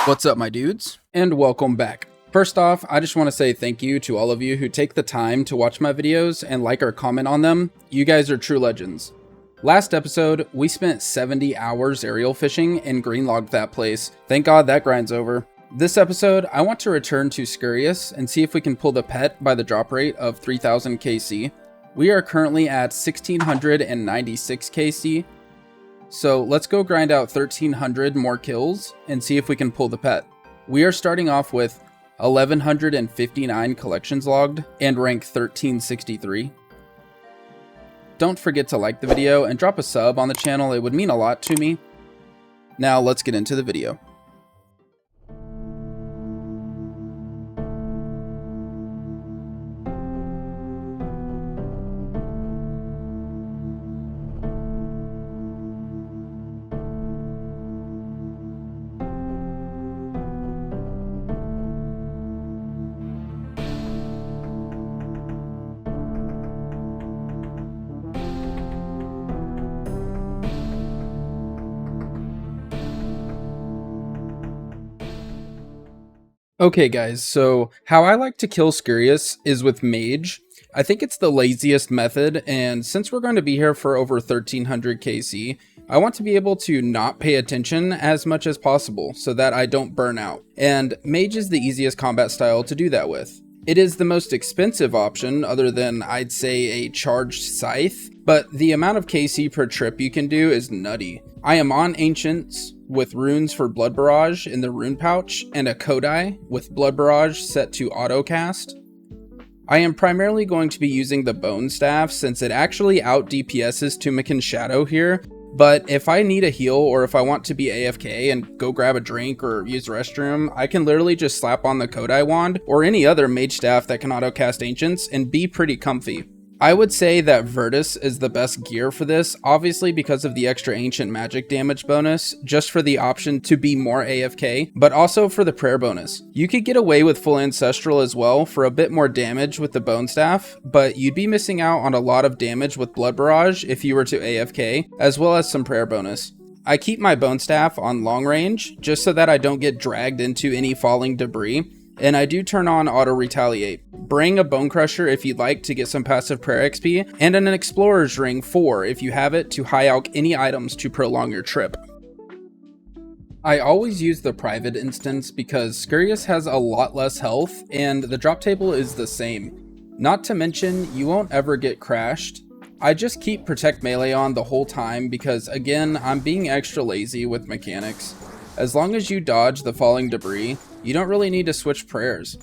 What's up, my dudes? And welcome back. First off, I just want to say thank you to all of you who take the time to watch my videos and like or comment on them. You guys are true legends. Last episode, we spent 70 hours aerial fishing and greenlogged that place. Thank God that grind's over. This episode, I want to return to Scurrius and see if we can pull the pet by the drop rate of 3000 KC. We are currently at 1696 KC. So let's go grind out 1300 more kills and see if we can pull the pet. We are starting off with 1159 collections logged and rank 1363. Don't forget to like the video and drop a sub on the channel, it would mean a lot to me. Now let's get into the video. Okay guys, so how I like to kill Scurrius is with Mage. I think it's the laziest method, and since we're going to be here for over 1300 KC, I want to be able to not pay attention as much as possible so that I don't burn out. And Mage is the easiest combat style to do that with. It is the most expensive option other than, I'd say, a charged scythe, but the amount of KC per trip you can do is nutty. I am on Ancients with runes for Blood Barrage in the rune pouch and a Kodai with Blood Barrage set to auto cast. I am primarily going to be using the Bone Staff since it actually out DPS's Tumikin Shadow here, but if I need a heal or if I want to be AFK and go grab a drink or use the restroom, I can literally just slap on the Kodai wand or any other mage staff that can auto cast Ancients and be pretty comfy. I would say that Virtus is the best gear for this, obviously because of the extra ancient magic damage bonus, just for the option to be more AFK, but also for the prayer bonus. You could get away with full ancestral as well for a bit more damage with the bone staff, but you'd be missing out on a lot of damage with blood barrage if you were to AFK, as well as some prayer bonus. I keep my bone staff on long range, just so that I don't get dragged into any falling debris. And I do turn on auto retaliate. Bring a bone crusher if you'd like to get some passive prayer XP, and an explorer's ring 4 if you have it to high alch any items to prolong your trip. I always use the private instance because Scurrius has a lot less health and the drop table is the same. Not to mention, you won't ever get crashed. I just keep protect melee on the whole time because again, I'm being extra lazy with mechanics. As long as you dodge the falling debris, you don't really need to switch prayers.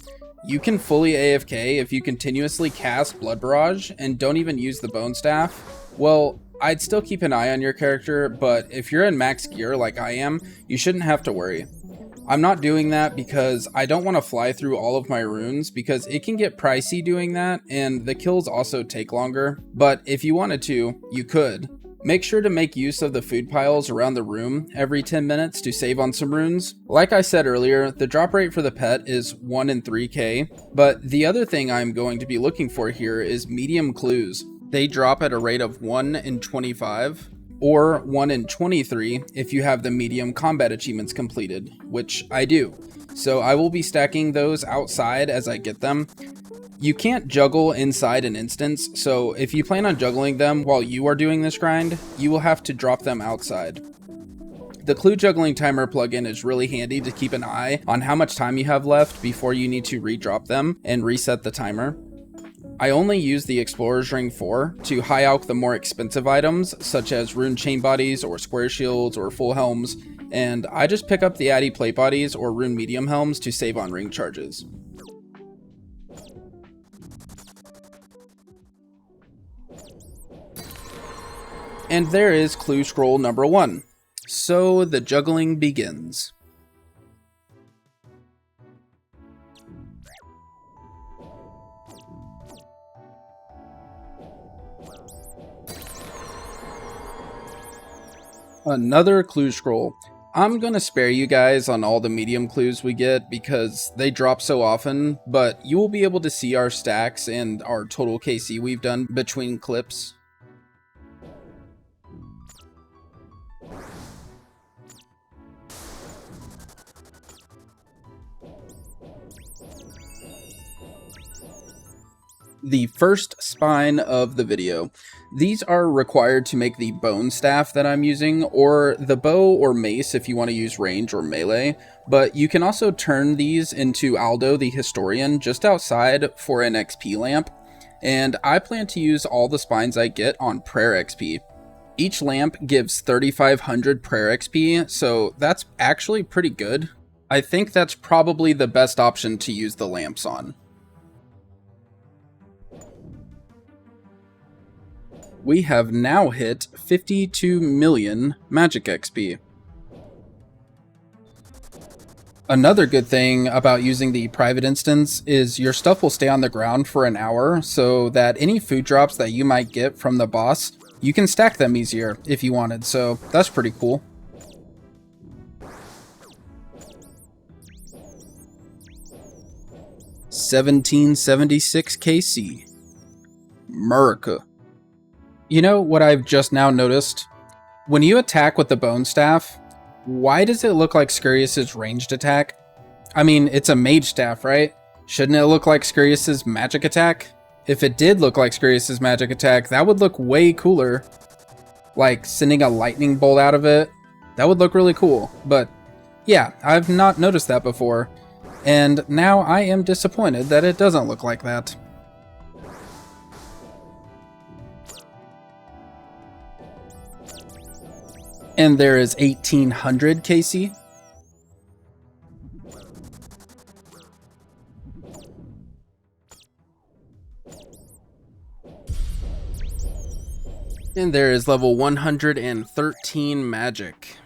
You can fully AFK if you continuously cast Blood Barrage and don't even use the Bone Staff. Well, I'd still keep an eye on your character, but if you're in max gear like I am, you shouldn't have to worry. I'm not doing that because I don't want to fly through all of my runes because it can get pricey doing that and the kills also take longer, but if you wanted to, you could. Make sure to make use of the food piles around the room every 10 minutes to save on some runes. Like I said earlier, the drop rate for the pet is 1 in 3k, but the other thing I'm going to be looking for here is medium clues. They drop at a rate of 1 in 25, or 1 in 23 if you have the medium combat achievements completed, which I do. So I will be stacking those outside as I get them. You can't juggle inside an instance, so if you plan on juggling them while you are doing this grind, you will have to drop them outside. The clue juggling timer plugin is really handy to keep an eye on how much time you have left before you need to redrop them and reset the timer. I only use the Explorer's Ring 4 to high alch the more expensive items such as rune chain bodies or square shields or full helms, and I just pick up the Addy plate bodies or rune medium helms to save on ring charges. And there is clue scroll number 1. So the juggling begins. Another clue scroll. I'm gonna spare you guys on all the medium clues we get because they drop so often, but you will be able to see our stacks and our total KC we've done between clips. The first spine of the video. These are required to make the bone staff that I'm using, or the bow or mace if you want to use range or melee, but you can also turn these into Aldo the Historian just outside for an XP lamp, and I plan to use all the spines I get on prayer XP. Each lamp gives 3,500 prayer XP, so that's actually pretty good. I think that's probably the best option to use the lamps on. We have now hit 52 million magic XP. Another good thing about using the private instance is your stuff will stay on the ground for an hour, so that any food drops that you might get from the boss, you can stack them easier if you wanted, so that's pretty cool. $1776 KC. America. You know what I've just now noticed? When you attack with the bone staff, why does it look like Scurrius' ranged attack? I mean, it's a mage staff, right? Shouldn't it look like Scurrius' magic attack? If it did look like Scurrius' magic attack, that would look way cooler. Like sending a lightning bolt out of it. That would look really cool. But yeah, I've not noticed that before. And now I am disappointed that it doesn't look like that. And there is 1800 KC. And there is level 113 magic.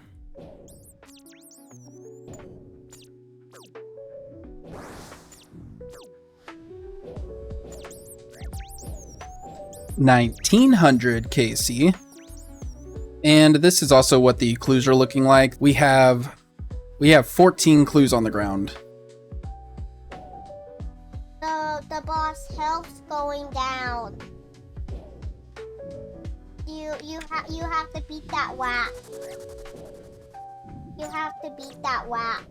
$1,900 KC. And this is also what the clues are looking like. We have 14 clues on the ground. The boss health's going down. You have to beat that whack. You have to beat that whack.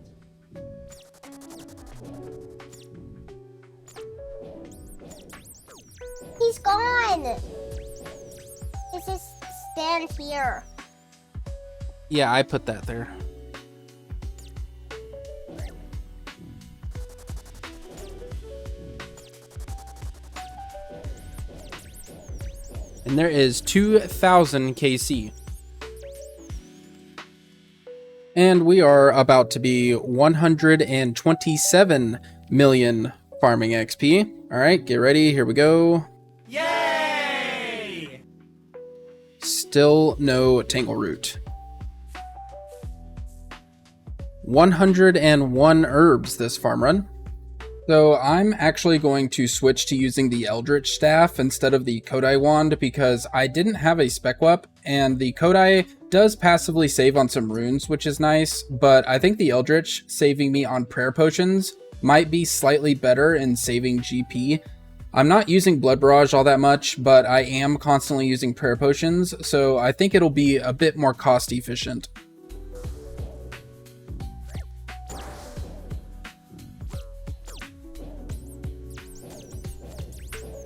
He's gone. It's just stand here. Yeah, I put that there. And there is 2,000 KC. And we are about to be 127 million farming XP. All right, get ready. Here we go. Yay! Still no tangle root. 101 herbs this farm run. So I'm actually going to switch to using the Eldritch Staff instead of the Kodai Wand because I didn't have a Spec Wep, and the Kodai does passively save on some runes, which is nice, but I think the Eldritch saving me on prayer potions might be slightly better in saving GP. I'm not using Blood Barrage all that much, but I am constantly using prayer potions, so I think it'll be a bit more cost efficient.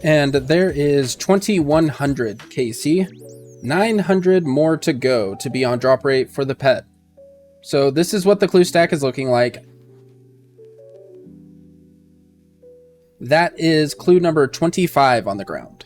And there is 2,100 KC, 900 more to go to be on drop rate for the pet. So this is what the clue stack is looking like. That is clue number 25 on the ground.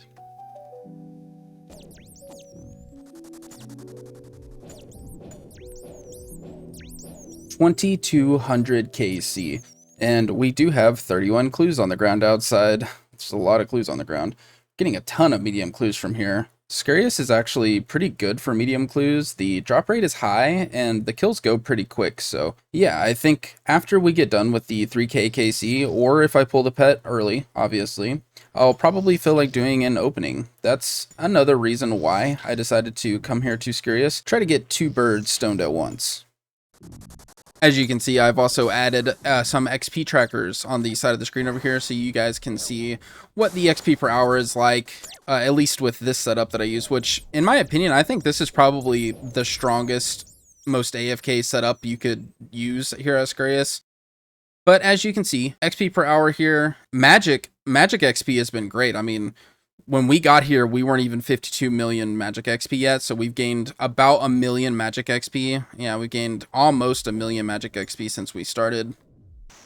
$2,200 KC. And we do have 31 clues on the ground outside. It's a lot of clues on the ground. Getting a ton of medium clues from here. Scurrius is actually pretty good for medium clues. The drop rate is high and the kills go pretty quick. So yeah, I think after we get done with the 3k KC, or if I pull the pet early, obviously, I'll probably feel like doing an opening. That's another reason why I decided to come here to Scurrius. Try to get two birds stoned at once. As you can see, I've also added some XP trackers on the side of the screen over here so you guys can see what the XP per hour is like, at least with this setup that I use, which, in my opinion, I think this is probably the strongest, most AFK setup you could use here at Scurrius. But as you can see, XP per hour here, magic XP has been great. I mean, when we got here, we weren't even 52 million magic XP yet, so we've gained about 1 million magic XP. Yeah, we gained almost 1 million magic XP since we started.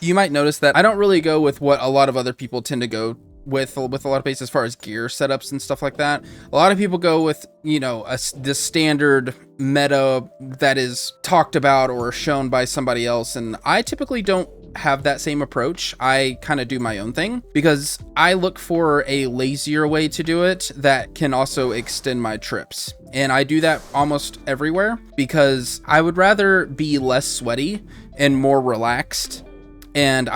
You might notice that I don't really go with what a lot of other people tend to go with a lot of bases as far as gear setups and stuff like that. A lot of people go with, you know, the standard meta that is talked about or shown by somebody else, and I typically don't have that same approach. I kind of do my own thing because I look for a lazier way to do it that can also extend my trips. And I do that almost everywhere because I would rather be less sweaty and more relaxed, and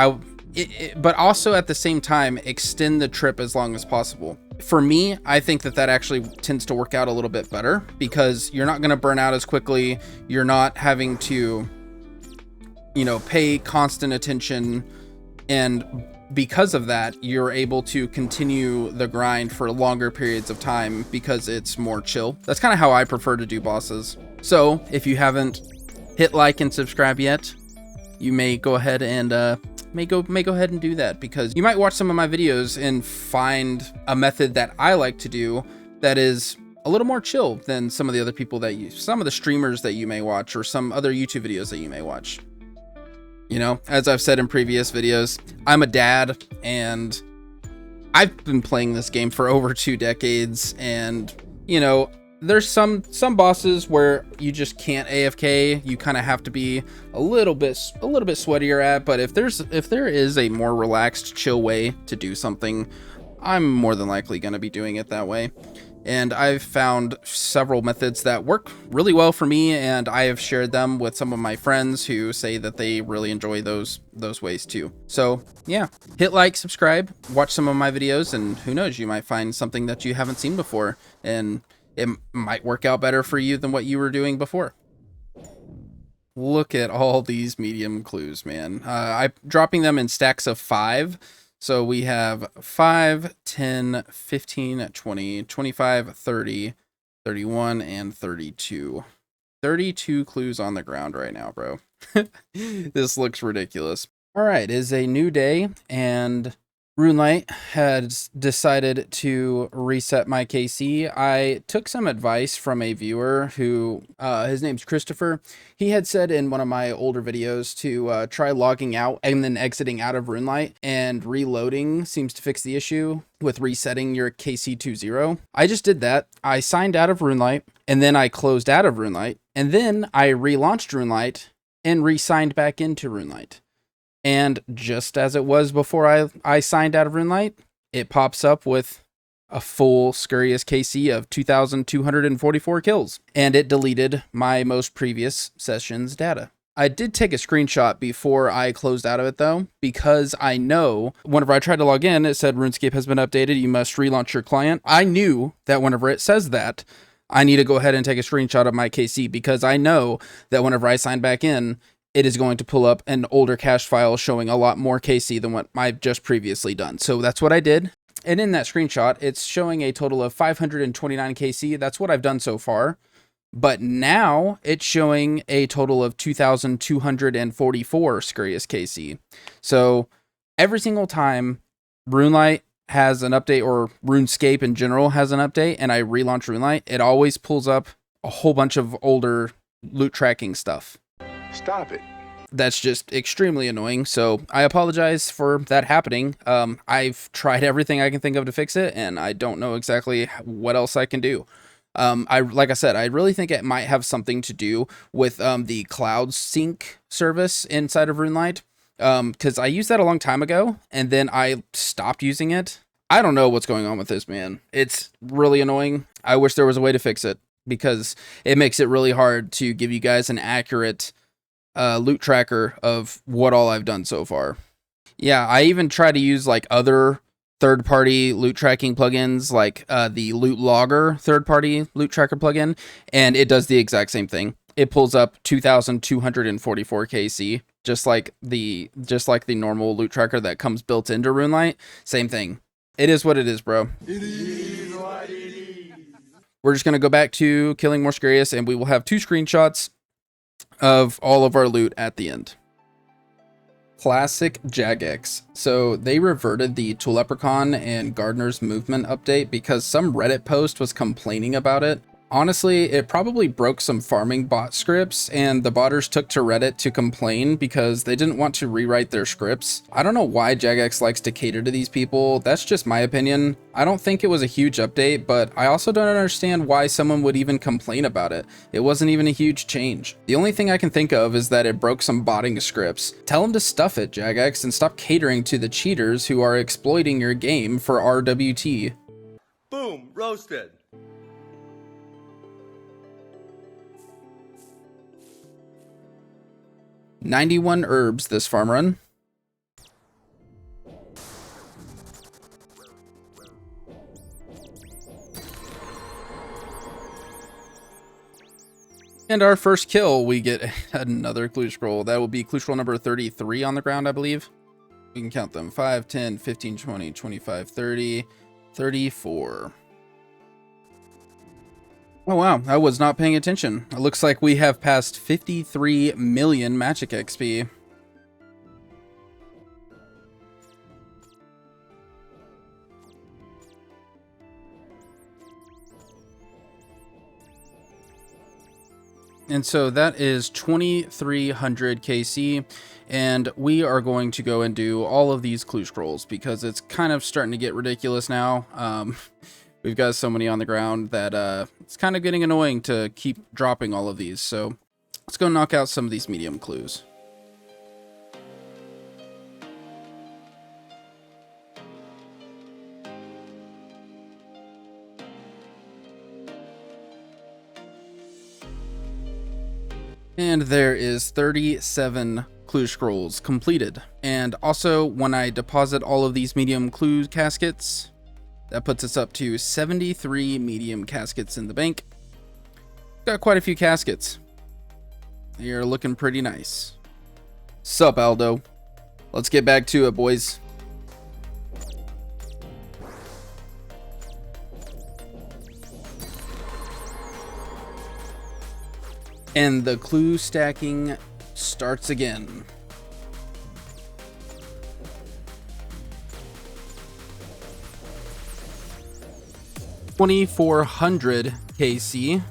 but also at the same time extend the trip as long as possible. For me, I think that actually tends to work out a little bit better because you're not going to burn out as quickly. You're not having to, you know, pay constant attention, and because of that, you're able to continue the grind for longer periods of time because it's more chill. That's kind of how I prefer to do bosses. So if you haven't hit like and subscribe yet, you may go ahead and may go ahead and do that, because you might watch some of my videos and find a method that I like to do that is a little more chill than some of the other people some of the streamers that you may watch, or some other YouTube videos that you may watch. You know, as I've said in previous videos, I'm a dad and I've been playing this game for over 2 decades, and you know, there's some bosses where you just can't AFK. You kind of have to be a little bit sweatier at, but if there is a more relaxed, chill way to do something, I'm more than likely going to be doing it that way. And I've found several methods that work really well for me, and I have shared them with some of my friends who say that they really enjoy those ways too. So yeah, hit like, subscribe, watch some of my videos, and who knows, you might find something that you haven't seen before, and it might work out better for you than what you were doing before. Look at all these medium clues, man. I'm dropping them in stacks of 5. So we have 5, 10, 15, 20, 25, 30, 31, and 32. 32 clues on the ground right now, bro. This looks ridiculous. All right, it is a new day, and RuneLite has decided to reset my KC. I took some advice from a viewer who, his name's Christopher. He had said in one of my older videos to try logging out and then exiting out of RuneLite, and reloading seems to fix the issue with resetting your KC to 0. I just did that. I signed out of RuneLite, and then I closed out of RuneLite, and then I relaunched RuneLite and re-signed back into RuneLite. And just as it was before I signed out of RuneLite, it pops up with a full Scurrius KC of 2,244 kills. And it deleted my most previous session's data. I did take a screenshot before I closed out of it though, because I know whenever I tried to log in, it said RuneScape has been updated. You must relaunch your client. I knew that whenever it says that, I need to go ahead and take a screenshot of my KC, because I know that whenever I sign back in, it is going to pull up an older cache file showing a lot more KC than what I've just previously done. So that's what I did. And in that screenshot, it's showing a total of 529 KC. That's what I've done so far. But now it's showing a total of 2,244 Scurrius KC. So every single time RuneLite has an update, or RuneScape in general has an update, and I relaunch RuneLite, it always pulls up a whole bunch of older loot tracking stuff. Stop it. That's just extremely annoying, so I apologize for that happening. I've tried everything I can think of to fix it, and I don't know exactly what else I can do. Like I said, I really think it might have something to do with the cloud sync service inside of RuneLite, because I used that a long time ago, and then I stopped using it. I don't know what's going on with this, man. It's really annoying. I wish there was a way to fix it, because it makes it really hard to give you guys an accurate loot tracker of what all I've done so far. Yeah, I even try to use like other third-party loot tracking plugins, like the Loot Logger third-party loot tracker plugin, and it does the exact same thing. It pulls up 2,244 KC, just like the normal loot tracker that comes built into RuneLite. Same thing. It is what it is, bro. It is what it is. We're just gonna go back to killing more Scurrius, and we will have 2 screenshots of all of our loot at the end. Classic Jagex. So they reverted the Tuleprechon and Gardener's Movement update because some Reddit post was complaining about it. Honestly, it probably broke some farming bot scripts, and the botters took to Reddit to complain because they didn't want to rewrite their scripts. I don't know why Jagex likes to cater to these people. That's just my opinion. I don't think it was a huge update, but I also don't understand why someone would even complain about it. It wasn't even a huge change. The only thing I can think of is that it broke some botting scripts. Tell them to stuff it, Jagex, and stop catering to the cheaters who are exploiting your game for RWT. Boom, roasted. $91 herbs this farm run. And our first kill, we get another clue scroll. That will be clue scroll number 33 on the ground, I believe. We can count them. 5, 10, 15, 20, 25, 30, 34. Oh wow, I was not paying attention. It looks like we have passed 53 million magic XP. And so that is 2300 KC, and we are going to go and do all of these clue scrolls because it's kind of starting to get ridiculous now. We've got so many on the ground that it's kind of getting annoying to keep dropping all of these. So let's go knock out some of these medium clues. And there is 37 clue scrolls completed. And also, when I deposit all of these medium clue caskets, that puts us up to 73 medium caskets in the bank. Got quite a few caskets. You're looking pretty nice. Sup, Aldo? Let's get back to it, boys. And the clue stacking starts again. $2,400 KC.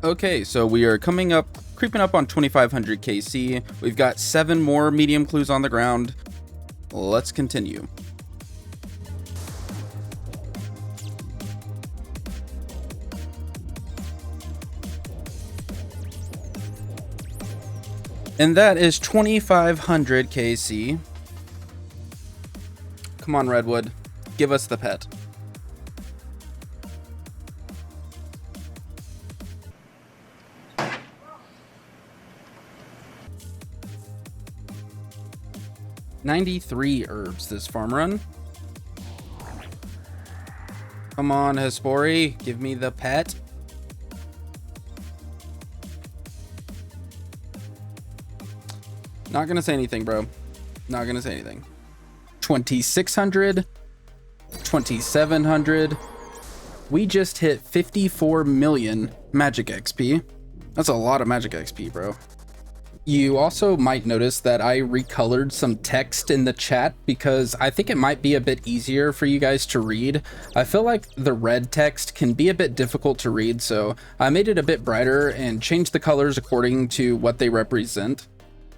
Okay, so we are creeping up on 2,500 KC. We've got 7 more medium clues on the ground. Let's continue. And that is 2,500 KC. Come on, Redwood. Give us the pet. $93 herbs this farm run. Come on, Hespori. Give me the pet. Not gonna say anything, bro. Not gonna say anything. 2,600. 2,700. We just hit 54 million magic XP. That's a lot of magic XP, bro. You also might notice that I recolored some text in the chat because I think it might be a bit easier for you guys to read. I feel like the red text can be a bit difficult to read, so I made it a bit brighter and changed the colors according to what they represent.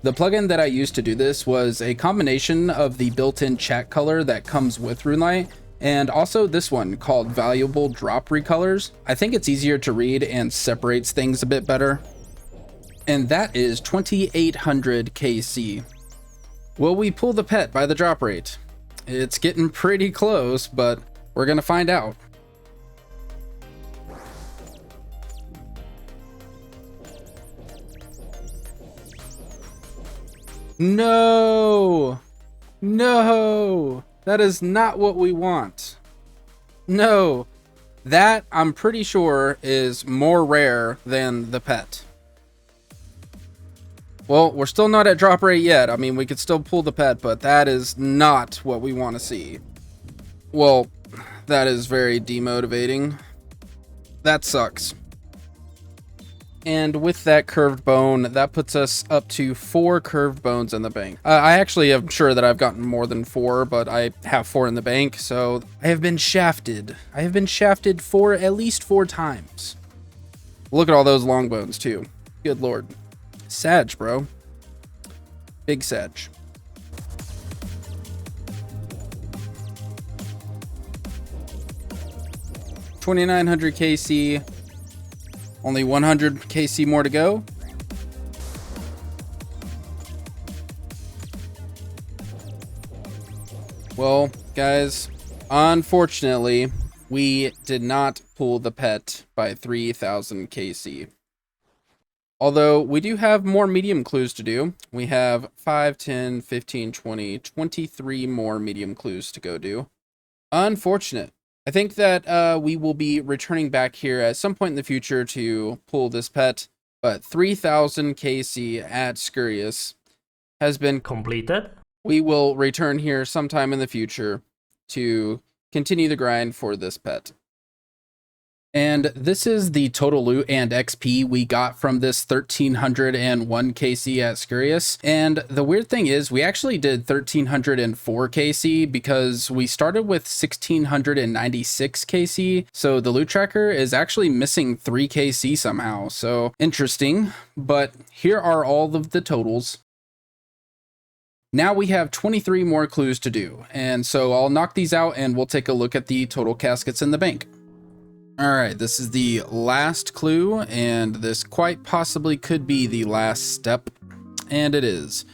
The plugin that I used to do this was a combination of the built-in chat color that comes with RuneLite and also this one called Valuable Drop Recolors. I think it's easier to read and separates things a bit better. And that is 2,800 KC. Will we pull the pet by the drop rate? It's getting pretty close, but we're gonna find out. No! No! That is not what we want. No. That, I'm pretty sure, is more rare than the pet. Well, we're still not at drop rate yet. I mean, we could still pull the pet, but that is not what we want to see. Well, that is very demotivating. That sucks. And with that curved bone, that puts us up to 4 curved bones in the bank. I actually am sure that I've gotten more than 4, but I have 4 in the bank, so I have been shafted. I have been shafted for at least 4 times. Look at all those long bones too. Good lord. Sag, bro. Big Sag. $2,900 KC. Only 100 KC more to go. Well, guys, unfortunately, we did not pull the pet by 3,000 KC. Although we do have more medium clues to do. We have 5, 10, 15, 20, 23 more medium clues to go do. Unfortunate. I think that we will be returning back here at some point in the future to pull this pet, but 3,000 KC at Scurrius has been completed. We will return here sometime in the future to continue the grind for this pet. And this is the total loot and XP we got from this 1,301 KC at Scurrius. And the weird thing is we actually did 1,304 KC because we started with 1,696 KC. So the loot tracker is actually missing 3 KC somehow. So interesting, but here are all of the totals. Now we have 23 more clues to do. And so I'll knock these out and we'll take a look at the total caskets in the bank. All right, this is the last clue, and this quite possibly could be the last step, and it is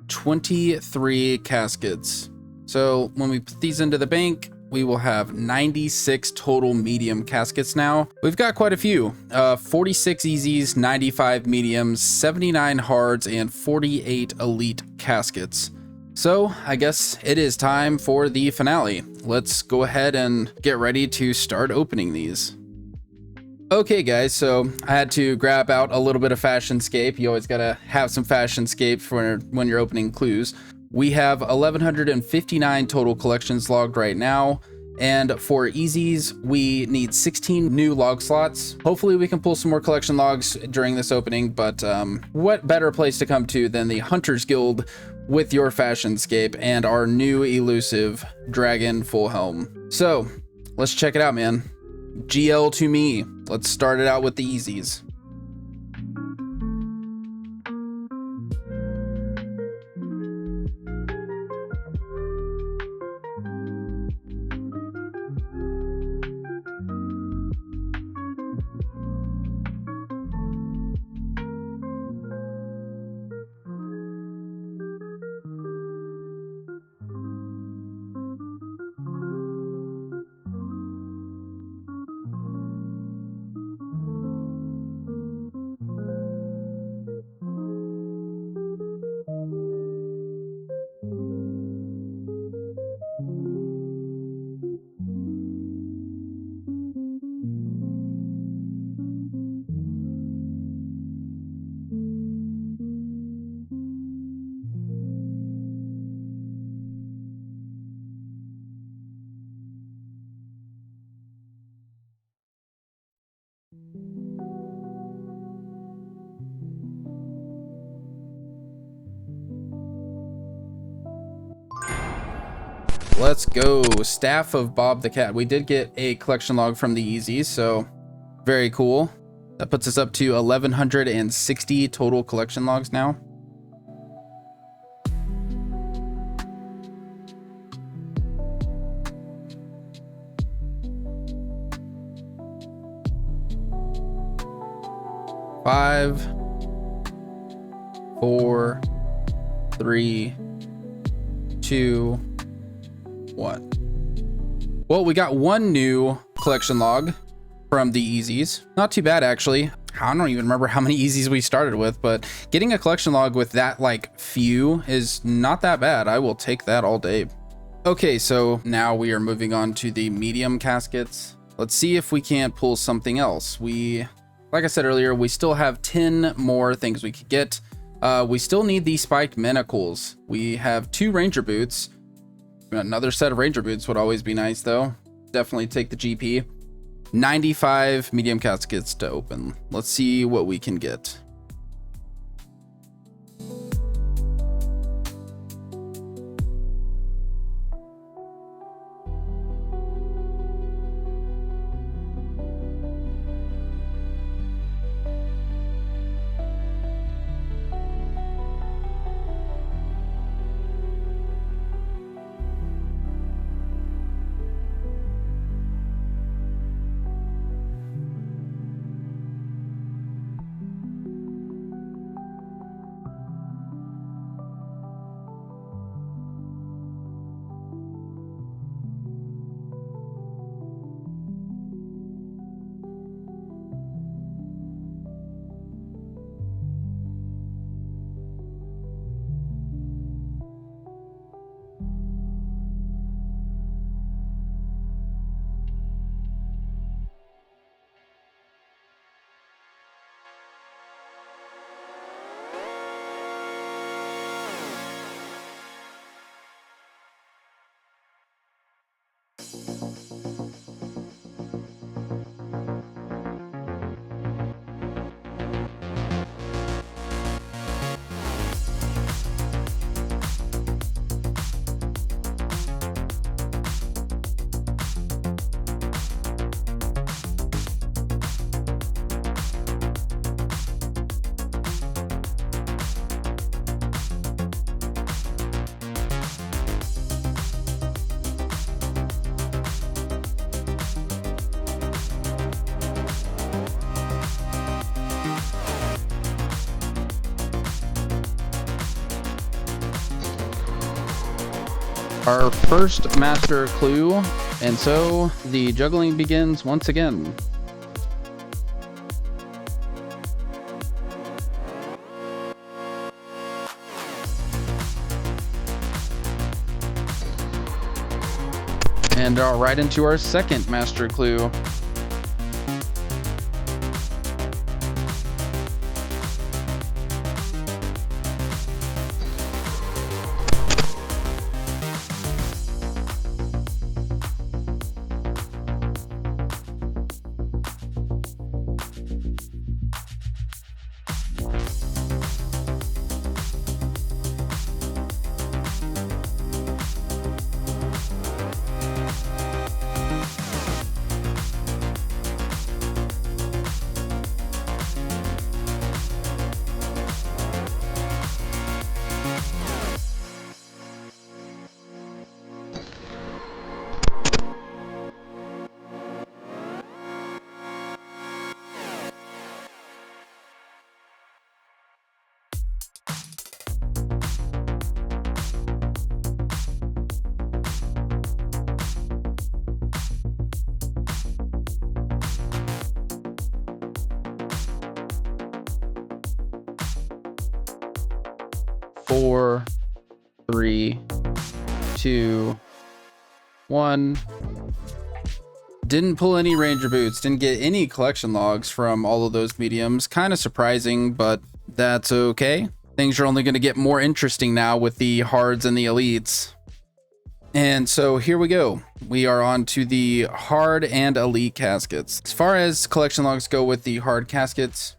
23 caskets. So when we put these into the bank, we will have 96 total medium caskets now. We've got quite a few, 46 easies, 95 mediums, 79 hards, and 48 elite caskets. So I guess it is time for the finale. Let's go ahead and get ready to start opening these. Okay guys, so I had to grab out a little bit of Fashionscape. You always gotta have some Fashionscape for when you're opening clues. We have 1,159 total collections logged right now. And for easies, we need 16 new log slots. Hopefully we can pull some more collection logs during this opening, but what better place to come to than the Hunters Guild with your Fashionscape and our new elusive Dragon Full Helm. So let's check it out, man. GL to me. Let's start it out with the easies. Let's go. Staff of Bob the Cat. We did get a collection log from the easies, so very cool. That puts us up to 1,160 total collection logs now. Five, 4, 3, 2, 1. Well, we got one new collection log from the easies. Not too bad, actually. I don't even remember how many easies we started with, but getting a collection log with that like few is not that bad. I will take that all day. Okay, so now we are moving on to the medium caskets. Let's see if we can't pull something else. Like I said earlier, we still have 10 more things we could get. We still need the spiked manacles. We have 2 ranger boots. Another set of ranger boots would always be nice though. Definitely take the GP. 95 medium caskets to open. Let's see what we can get. Our first master clue, and so the juggling begins once again. And right into our second master clue. Four, 3, 2, 1. Didn't pull any ranger boots, didn't get any collection logs from all of those mediums. Kind of surprising, but that's okay. Things are only going to get more interesting now with the hards and the elites. And so here we go. We are on to the hard and elite caskets. As far as collection logs go with the hard caskets,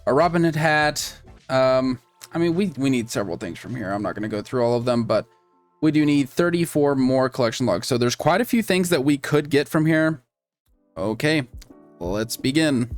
a Robin Hood hat. I mean, we need several things from here. I'm not going to go through all of them, but we do need 34 more collection logs. So there's quite a few things that we could get from here. Okay, let's begin.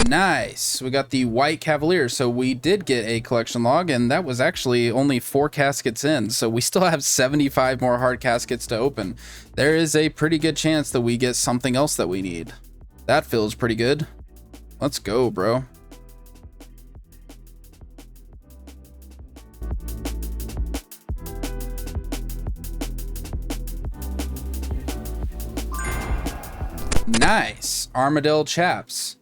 Nice. We got the White Cavalier. So we did get a collection log, and that was actually only 4 caskets in. So we still have 75 more hard caskets to open. There is a pretty good chance that we get something else that we need. That feels pretty good. Let's go, bro. Nice. Armadillo Chaps.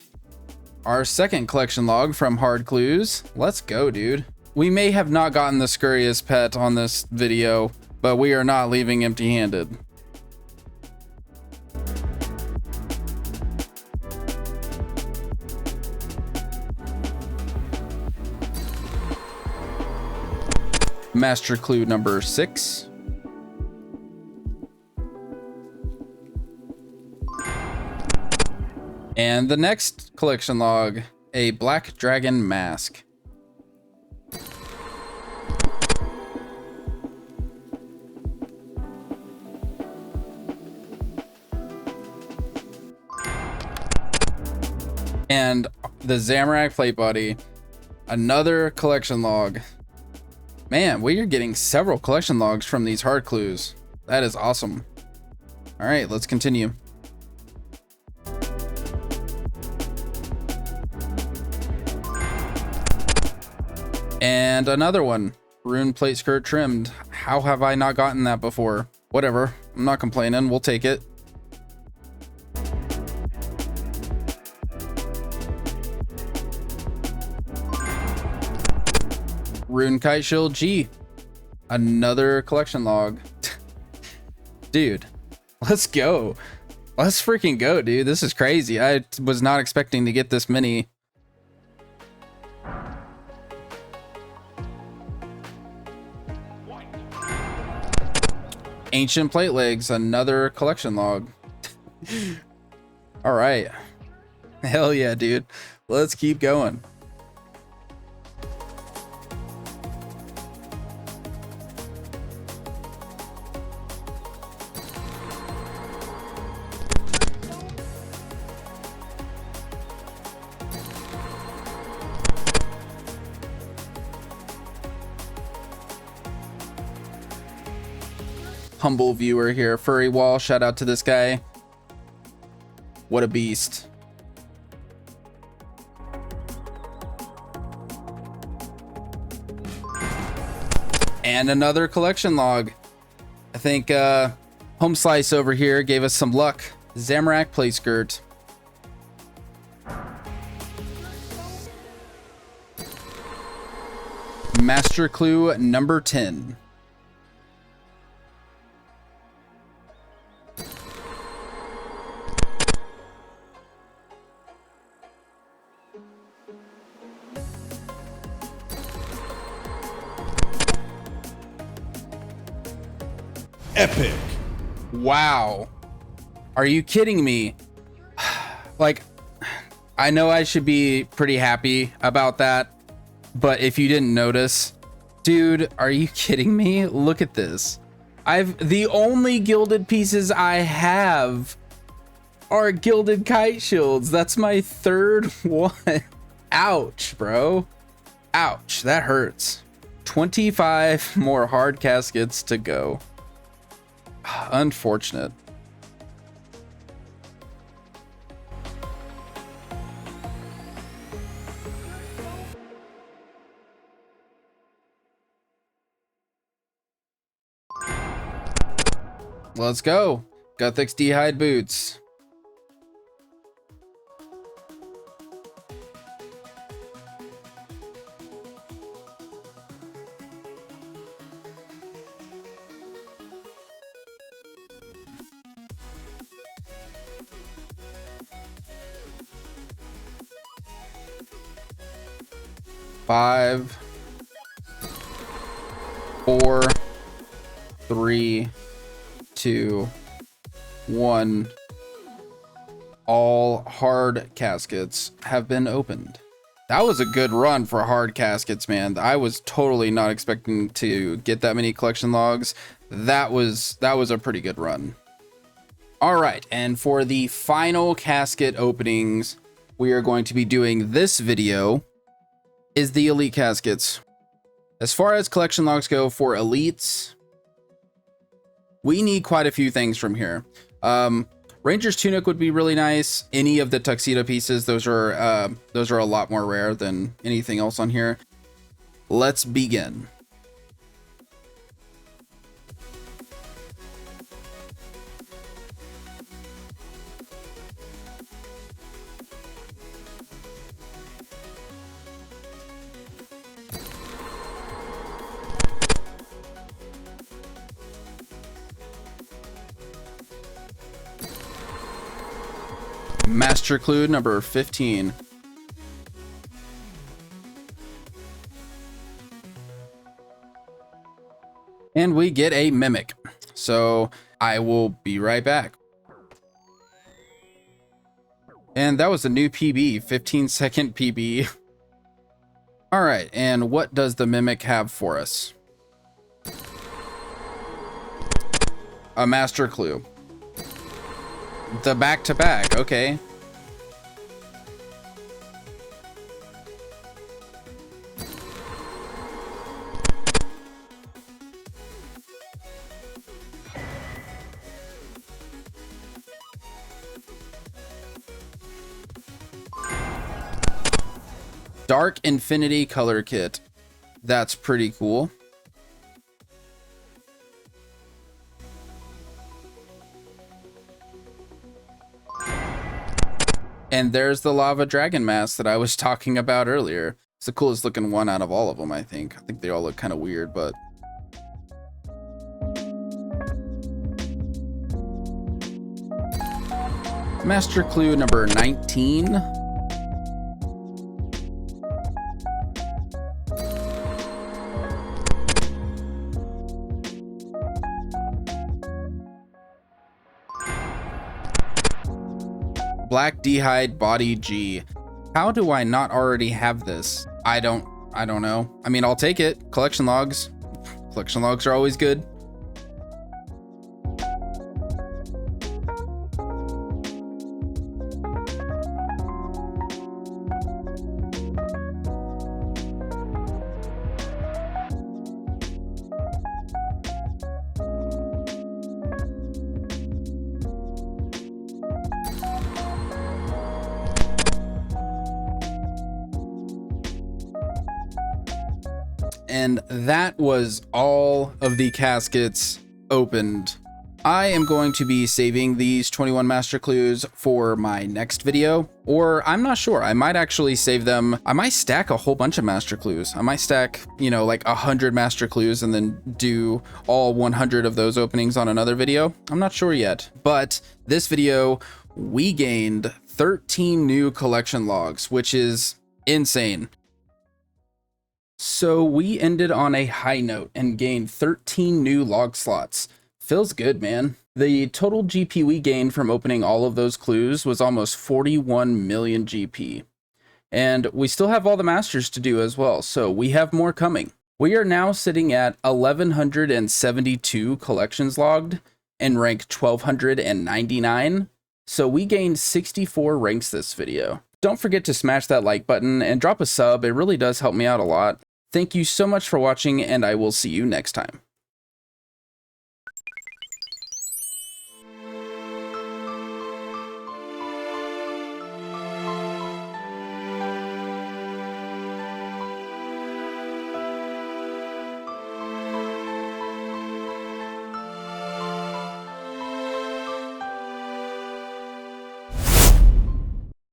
Our second collection log from Hard Clues. Let's go, dude. We may have not gotten the Scurrius pet on this video, but we are not leaving empty-handed. Master clue number 6. And the next collection log, a black dragon mask. And the Zamorak plate body, another collection log. Man, we are getting several collection logs from these hard clues. That is awesome. All right, let's continue. And another one, rune plate skirt trimmed. How have I not gotten that before? Whatever, I'm not complaining, we'll take it. Rune kite shield G, another collection log. Dude, let's go. Let's freaking go, dude. This is crazy. I was not expecting to get this many. Ancient plate legs, another collection log. All right. Hell yeah, dude. Let's keep going. Humble viewer here, Furry Wall, shout out to this guy. What a beast. And another collection log. I think Home Slice over here gave us some luck. Zamorak plate skirt. Master clue number 10. Epic. Wow. Are you kidding me? Like, I know I should be pretty happy about that, but if you didn't notice, dude, are you kidding me? Look at this. The only gilded pieces I have are gilded kite shields. That's my third one. Ouch, bro. Ouch, that hurts. 25 more hard caskets to go. Unfortunate. Let's go. Guthix D-hide boots. Five, 4, 3, 2, 1. All hard caskets have been opened. That was a good run for hard caskets, man. I was totally not expecting to get that many collection logs. That was a pretty good run. All right, and for the final casket openings we are going to be doing this video is the elite caskets. As far as collection logs go for elites, we need quite a few things from here. Ranger's tunic would be really nice. Any of the tuxedo pieces, those are a lot more rare than anything else on here. Let's begin. Master clue number 15. And we get a Mimic. So I will be right back. And that was a new PB, 15-second PB. All right, and what does the Mimic have for us? A Master Clue. The back-to-back, okay. Dark Infinity color kit. That's pretty cool. And there's the lava dragon mask that I was talking about earlier. It's the coolest looking one out of all of them, I think. I think they all look kind of weird, but... Master Clue number 19. Black D'hide Body G. How do I not already have this? I don't know. I mean, I'll take it. Collection logs. Collection logs are always good. And that was all of the caskets opened. I am going to be saving these 21 master clues for my next video, or I'm not sure. I might actually save them. I might stack a whole bunch of master clues. I might stack, you know, like 100 master clues and then do all 100 of those openings on another video. I'm not sure yet, but this video, we gained 13 new collection logs, which is insane. So we ended on a high note and gained 13 new log slots. Feels good, man. The total GP we gained from opening all of those clues was almost 41 million GP. And we still have all the masters to do as well, so we have more coming. We are now sitting at 1,172 collections logged and rank 1,299. So we gained 64 ranks this video. Don't forget to smash that like button and drop a sub. It really does help me out a lot. Thank you so much for watching, and I will see you next time.